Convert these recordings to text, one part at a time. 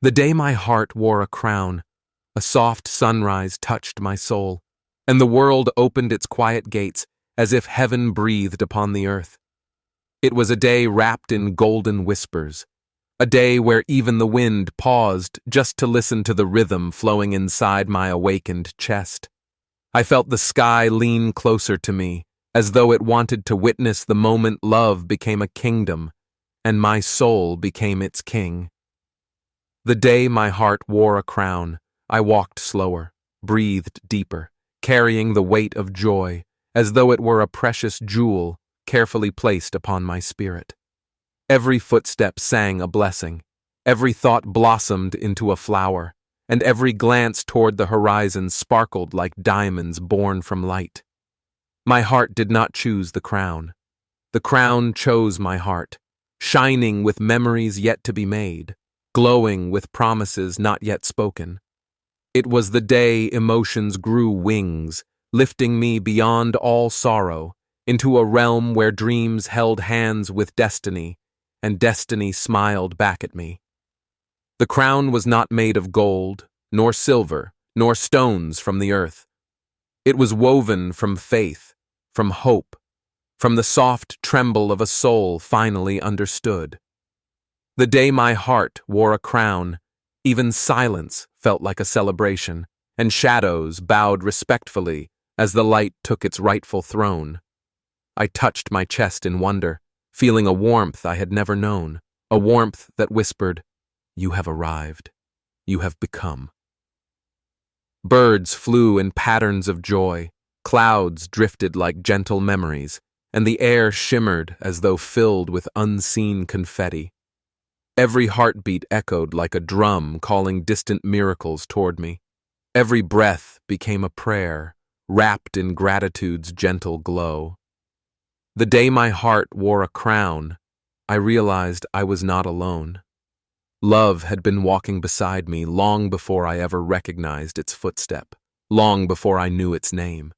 The day my heart wore a crown, a soft sunrise touched my soul, and the world opened its quiet gates as if heaven breathed upon the earth. It was a day wrapped in golden whispers, a day where even the wind paused just to listen to the rhythm flowing inside my awakened chest. I felt the sky lean closer to me, as though it wanted to witness the moment love became a kingdom, and my soul became its king. The day my heart wore a crown, I walked slower, breathed deeper, carrying the weight of joy, as though it were a precious jewel carefully placed upon my spirit. Every footstep sang a blessing, every thought blossomed into a flower, and every glance toward the horizon sparkled like diamonds born from light. My heart did not choose the crown. The crown chose my heart, shining with memories yet to be made, glowing with promises not yet spoken. It was the day emotions grew wings, lifting me beyond all sorrow, into a realm where dreams held hands with destiny, and destiny smiled back at me. The crown was not made of gold, nor silver, nor stones from the earth. It was woven from faith, from hope, from the soft tremble of a soul finally understood. The day my heart wore a crown, even silence felt like a celebration, and shadows bowed respectfully as the light took its rightful throne. I touched my chest in wonder, feeling a warmth I had never known, a warmth that whispered, "You have arrived. You have become." Birds flew in patterns of joy, clouds drifted like gentle memories, and the air shimmered as though filled with unseen confetti. Every heartbeat echoed like a drum calling distant miracles toward me. Every breath became a prayer, wrapped in gratitude's gentle glow. The day my heart wore a crown, I realized I was not alone. Love had been walking beside me long before I ever recognized its footstep, long before I knew its name.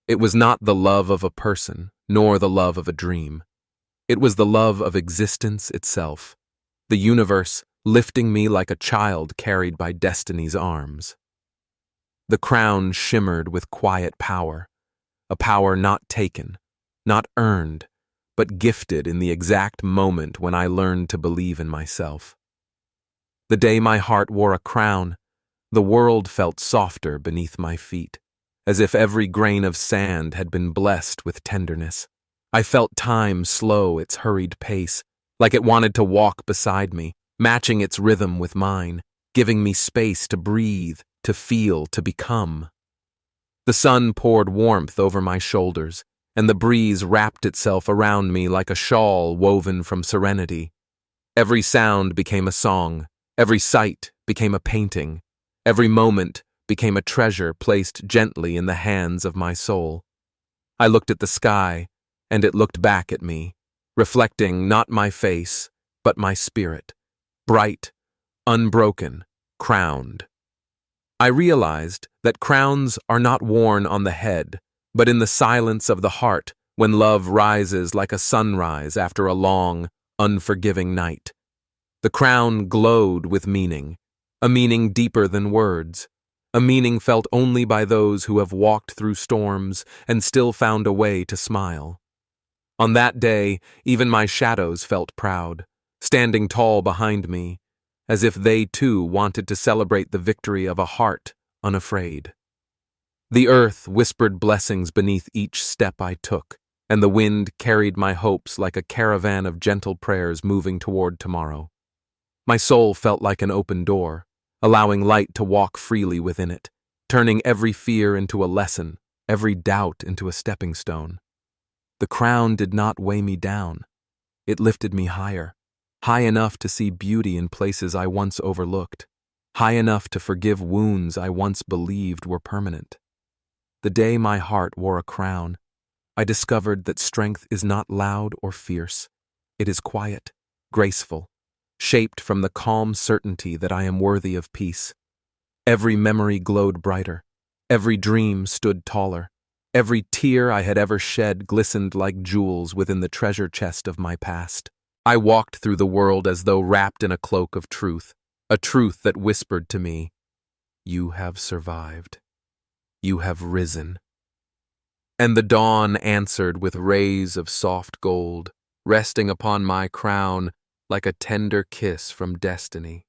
It was not the love of a person, nor the love of a dream. It was the love of existence itself, the universe lifting me like a child carried by destiny's arms. The crown shimmered with quiet power, a power not taken, not earned, but gifted in the exact moment when I learned to believe in myself. The day my heart wore a crown, the world felt softer beneath my feet, as if every grain of sand had been blessed with tenderness. I felt time slow its hurried pace, like it wanted to walk beside me, matching its rhythm with mine, giving me space to breathe, to feel, to become. The sun poured warmth over my shoulders, and the breeze wrapped itself around me like a shawl woven from serenity. Every sound became a song, every sight became a painting, every moment became a treasure placed gently in the hands of my soul. I looked at the sky, and it looked back at me, reflecting not my face, but my spirit, bright, unbroken, crowned. I realized that crowns are not worn on the head, but in the silence of the heart when love rises like a sunrise after a long, unforgiving night. The crown glowed with meaning, a meaning deeper than words, a meaning felt only by those who have walked through storms and still found a way to smile. On that day, even my shadows felt proud, standing tall behind me, as if they too wanted to celebrate the victory of a heart unafraid. The earth whispered blessings beneath each step I took, and the wind carried my hopes like a caravan of gentle prayers moving toward tomorrow. My soul felt like an open door, allowing light to walk freely within it, turning every fear into a lesson, every doubt into a stepping stone. The crown did not weigh me down. It lifted me higher, high enough to see beauty in places I once overlooked, high enough to forgive wounds I once believed were permanent. The day my heart wore a crown, I discovered that strength is not loud or fierce. It is quiet, graceful, shaped from the calm certainty that I am worthy of peace. Every memory glowed brighter, every dream stood taller, every tear I had ever shed glistened like jewels within the treasure chest of my past. I walked through the world as though wrapped in a cloak of truth, a truth that whispered to me, "You have survived. You have risen." And the dawn answered with rays of soft gold, resting upon my crown like a tender kiss from destiny.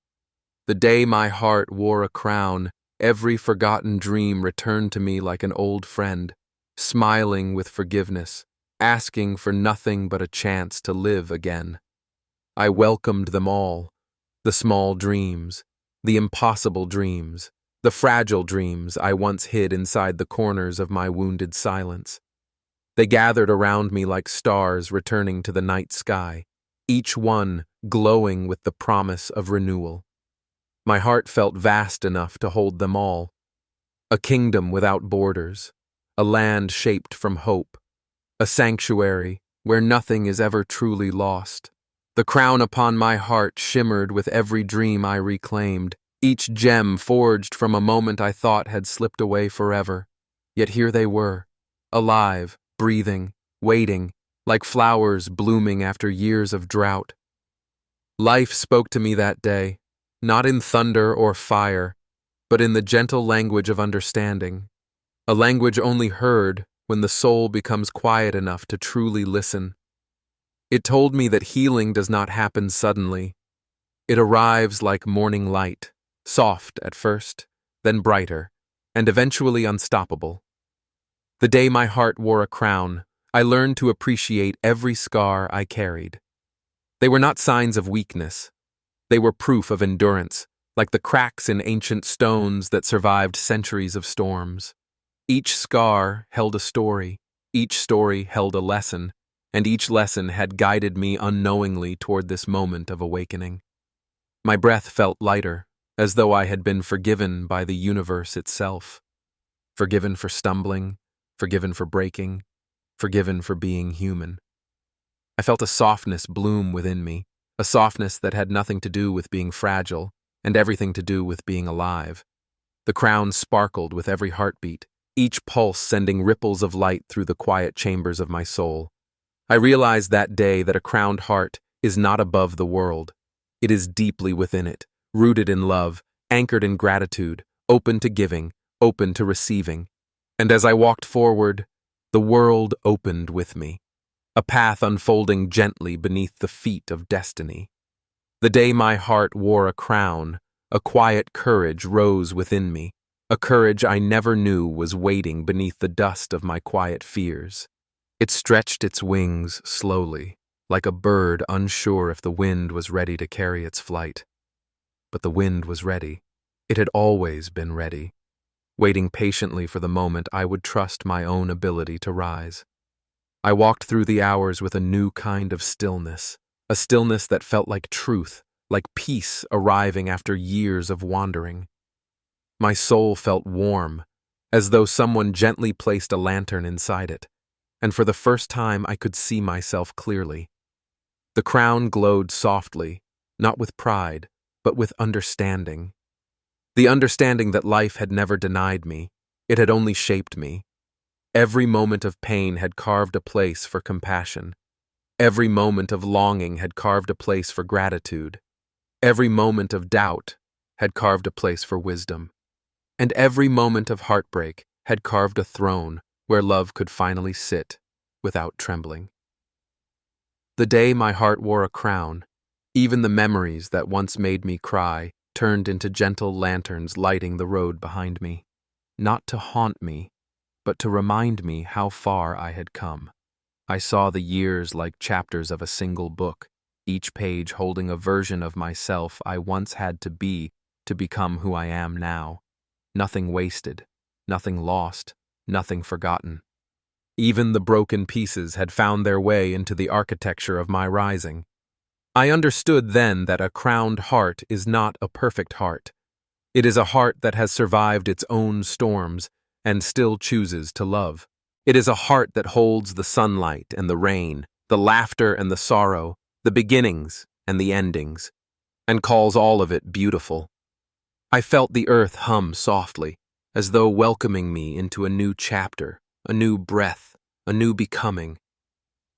The day my heart wore a crown, every forgotten dream returned to me like an old friend, smiling with forgiveness, asking for nothing but a chance to live again. I welcomed them all, the small dreams, the impossible dreams, the fragile dreams I once hid inside the corners of my wounded silence. They gathered around me like stars returning to the night sky, each one glowing with the promise of renewal. My heart felt vast enough to hold them all, a kingdom without borders, a land shaped from hope, a sanctuary where nothing is ever truly lost. The crown upon my heart shimmered with every dream I reclaimed, each gem forged from a moment I thought had slipped away forever. Yet here they were, alive, breathing, waiting, like flowers blooming after years of drought. Life spoke to me that day, not in thunder or fire, but in the gentle language of understanding, a language only heard when the soul becomes quiet enough to truly listen. It told me that healing does not happen suddenly. It arrives like morning light, soft at first, then brighter, and eventually unstoppable. The day my heart wore a crown, I learned to appreciate every scar I carried. They were not signs of weakness. They were proof of endurance, like the cracks in ancient stones that survived centuries of storms. Each scar held a story, each story held a lesson, and each lesson had guided me unknowingly toward this moment of awakening. My breath felt lighter, as though I had been forgiven by the universe itself. Forgiven for stumbling, forgiven for breaking, forgiven for being human. I felt a softness bloom within me, a softness that had nothing to do with being fragile and everything to do with being alive. The crown sparkled with every heartbeat, each pulse sending ripples of light through the quiet chambers of my soul. I realized that day that a crowned heart is not above the world. It is deeply within it, rooted in love, anchored in gratitude, open to giving, open to receiving. And as I walked forward, the world opened with me, a path unfolding gently beneath the feet of destiny. The day my heart wore a crown, a quiet courage rose within me, a courage I never knew was waiting beneath the dust of my quiet fears. It stretched its wings slowly, like a bird unsure if the wind was ready to carry its flight. But the wind was ready. It had always been ready, waiting patiently for the moment I would trust my own ability to rise. I walked through the hours with a new kind of stillness, a stillness that felt like truth, like peace arriving after years of wandering. My soul felt warm, as though someone gently placed a lantern inside it, and for the first time I could see myself clearly. The crown glowed softly, not with pride, but with understanding. The understanding that life had never denied me, it had only shaped me. Every moment of pain had carved a place for compassion. Every moment of longing had carved a place for gratitude. Every moment of doubt had carved a place for wisdom. And every moment of heartbreak had carved a throne where love could finally sit without trembling. The day my heart wore a crown, even the memories that once made me cry turned into gentle lanterns lighting the road behind me, not to haunt me, but to remind me how far I had come. I saw the years like chapters of a single book, each page holding a version of myself I once had to be to become who I am now. Nothing wasted, nothing lost, nothing forgotten. Even the broken pieces had found their way into the architecture of my rising. I understood then that a crowned heart is not a perfect heart. It is a heart that has survived its own storms and still chooses to love. It is a heart that holds the sunlight and the rain, the laughter and the sorrow, the beginnings and the endings, and calls all of it beautiful. I felt the earth hum softly, as though welcoming me into a new chapter, a new breath, a new becoming.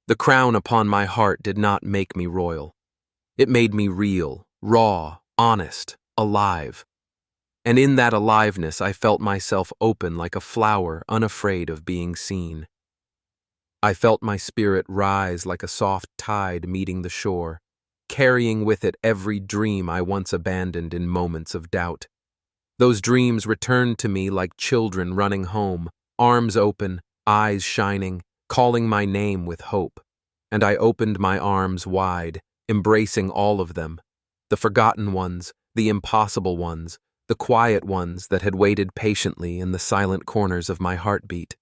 The crown upon my heart did not make me royal. It made me real, raw, honest, alive. And in that aliveness, I felt myself open like a flower, unafraid of being seen. I felt my spirit rise like a soft tide meeting the shore, carrying with it every dream I once abandoned in moments of doubt. Those dreams returned to me like children running home, arms open, eyes shining, calling my name with hope. And I opened my arms wide, embracing all of them, the forgotten ones, the impossible ones, the quiet ones that had waited patiently in the silent corners of my heartbeat.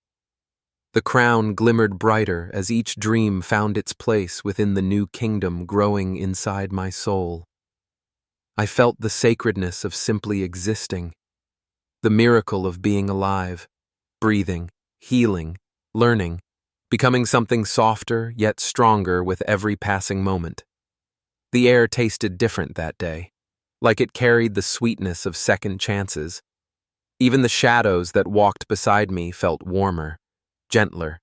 The crown glimmered brighter as each dream found its place within the new kingdom growing inside my soul. I felt the sacredness of simply existing, the miracle of being alive, breathing, healing, learning, becoming something softer yet stronger with every passing moment. The air tasted different that day, like it carried the sweetness of second chances. Even the shadows that walked beside me felt warmer, gentler,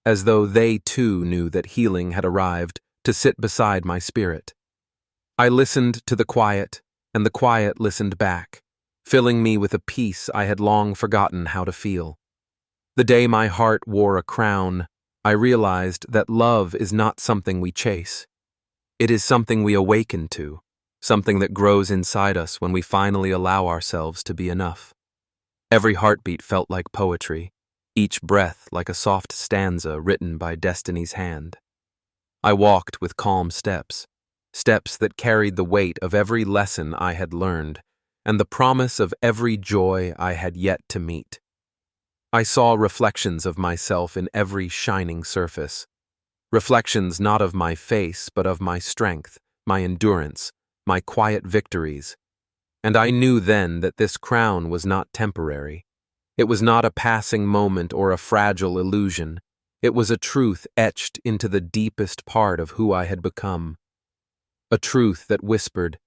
as though they too knew that healing had arrived to sit beside my spirit. I listened to the quiet, and the quiet listened back, filling me with a peace I had long forgotten how to feel. The day my heart wore a crown, I realized that love is not something we chase. It is something we awaken to, something that grows inside us when we finally allow ourselves to be enough. Every heartbeat felt like poetry, each breath like a soft stanza written by destiny's hand. I walked with calm steps, steps that carried the weight of every lesson I had learned and the promise of every joy I had yet to meet. I saw reflections of myself in every shining surface, reflections not of my face but of my strength, my endurance, my quiet victories. And I knew then that this crown was not temporary. It was not a passing moment or a fragile illusion. It was a truth etched into the deepest part of who I had become. A truth that whispered,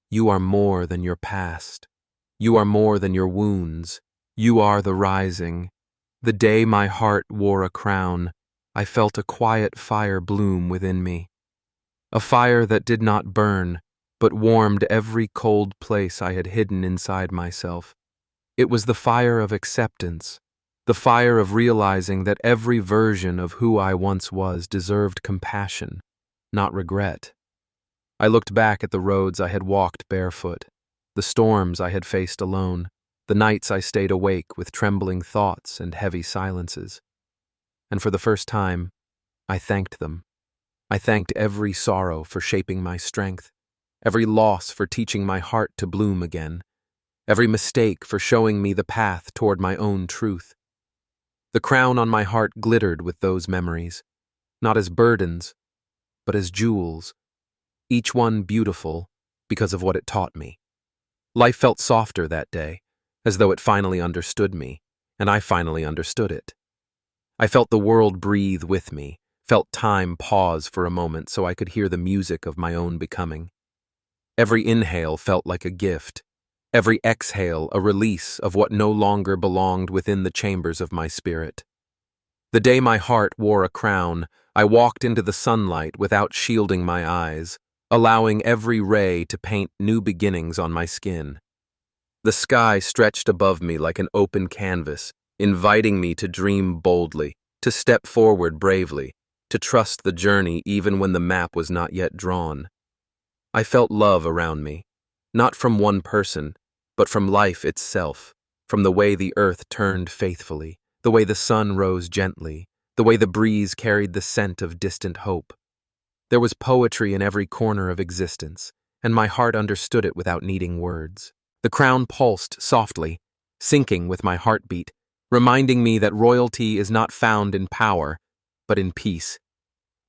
"You are more than your past. You are more than your wounds. You are the rising." The day my heart wore a crown, I felt a quiet fire bloom within me. A fire that did not burn, but warmed every cold place I had hidden inside myself. It was the fire of acceptance, the fire of realizing that every version of who I once was deserved compassion, not regret. I looked back at the roads I had walked barefoot, the storms I had faced alone, the nights I stayed awake with trembling thoughts and heavy silences. And for the first time, I thanked them. I thanked every sorrow for shaping my strength, every loss for teaching my heart to bloom again, every mistake for showing me the path toward my own truth. The crown on my heart glittered with those memories, not as burdens, but as jewels, each one beautiful because of what it taught me. Life felt softer that day, as though it finally understood me, and I finally understood it. I felt the world breathe with me, felt time pause for a moment so I could hear the music of my own becoming. Every inhale felt like a gift, every exhale a release of what no longer belonged within the chambers of my spirit. The day my heart wore a crown, I walked into the sunlight without shielding my eyes, allowing every ray to paint new beginnings on my skin. The sky stretched above me like an open canvas, inviting me to dream boldly, to step forward bravely, to trust the journey even when the map was not yet drawn. I felt love around me, not from one person, but from life itself, from the way the earth turned faithfully, the way the sun rose gently, the way the breeze carried the scent of distant hope. There was poetry in every corner of existence, and my heart understood it without needing words. The crown pulsed softly, syncing with my heartbeat, reminding me that royalty is not found in power, but in peace.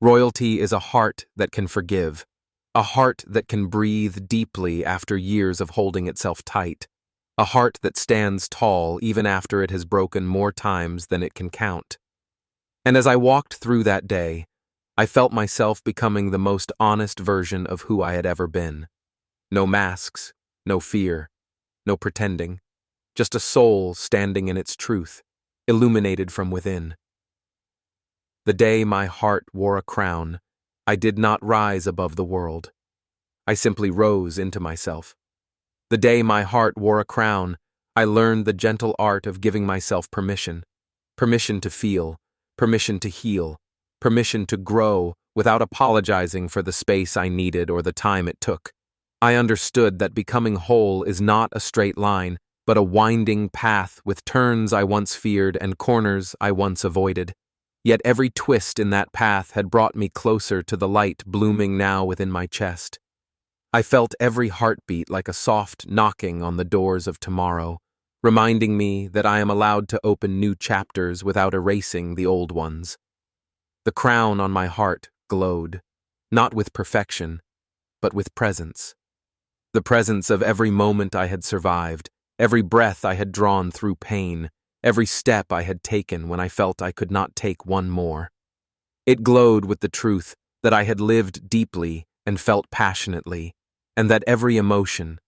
Royalty is a heart that can forgive, a heart that can breathe deeply after years of holding itself tight, a heart that stands tall even after it has broken more times than it can count. And as I walked through that day, I felt myself becoming the most honest version of who I had ever been. No masks, no fear, no pretending, just a soul standing in its truth, illuminated from within. The day my heart wore a crown, I did not rise above the world. I simply rose into myself. The day my heart wore a crown, I learned the gentle art of giving myself permission. Permission to feel, permission to heal, permission to grow without apologizing for the space I needed or the time it took. I understood that becoming whole is not a straight line, but a winding path with turns I once feared and corners I once avoided. Yet every twist in that path had brought me closer to the light blooming now within my chest. I felt every heartbeat like a soft knocking on the doors of tomorrow, reminding me that I am allowed to open new chapters without erasing the old ones. The crown on my heart glowed, not with perfection, but with presence. The presence of every moment I had survived, every breath I had drawn through pain, every step I had taken when I felt I could not take one more. It glowed with the truth that I had lived deeply and felt passionately, and that every emotion,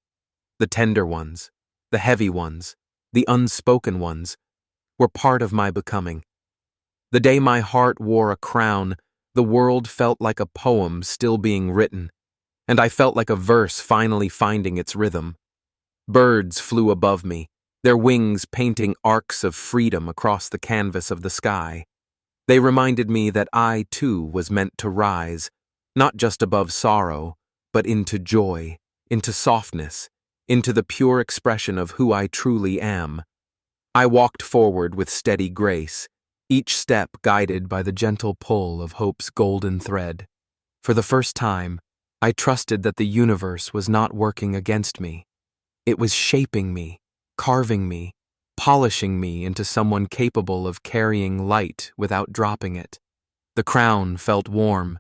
the tender ones, the heavy ones, the unspoken ones, were part of my becoming. The day my heart wore a crown, the world felt like a poem still being written, and I felt like a verse finally finding its rhythm. Birds flew above me, their wings painting arcs of freedom across the canvas of the sky. They reminded me that I, too, was meant to rise, not just above sorrow, but into joy, into softness, into the pure expression of who I truly am. I walked forward with steady grace, each step guided by the gentle pull of hope's golden thread. For the first time, I trusted that the universe was not working against me. It was shaping me, carving me, polishing me into someone capable of carrying light without dropping it. The crown felt warm,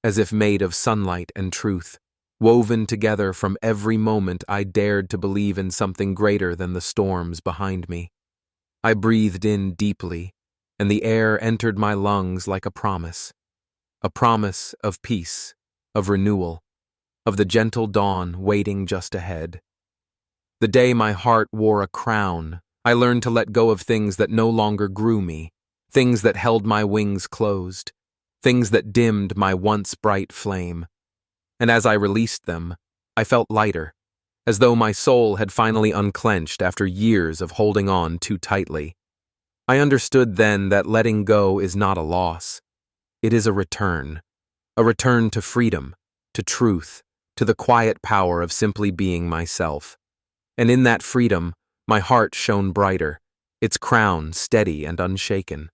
as if made of sunlight and truth, woven together from every moment I dared to believe in something greater than the storms behind me. I breathed in deeply, and the air entered my lungs like a promise of peace, of renewal, of the gentle dawn waiting just ahead. The day my heart wore a crown, I learned to let go of things that no longer grew me, things that held my wings closed, things that dimmed my once bright flame. And as I released them, I felt lighter, as though my soul had finally unclenched after years of holding on too tightly. I understood then that letting go is not a loss. It is a return to freedom, to truth, to the quiet power of simply being myself. And in that freedom, my heart shone brighter, its crown steady and unshaken.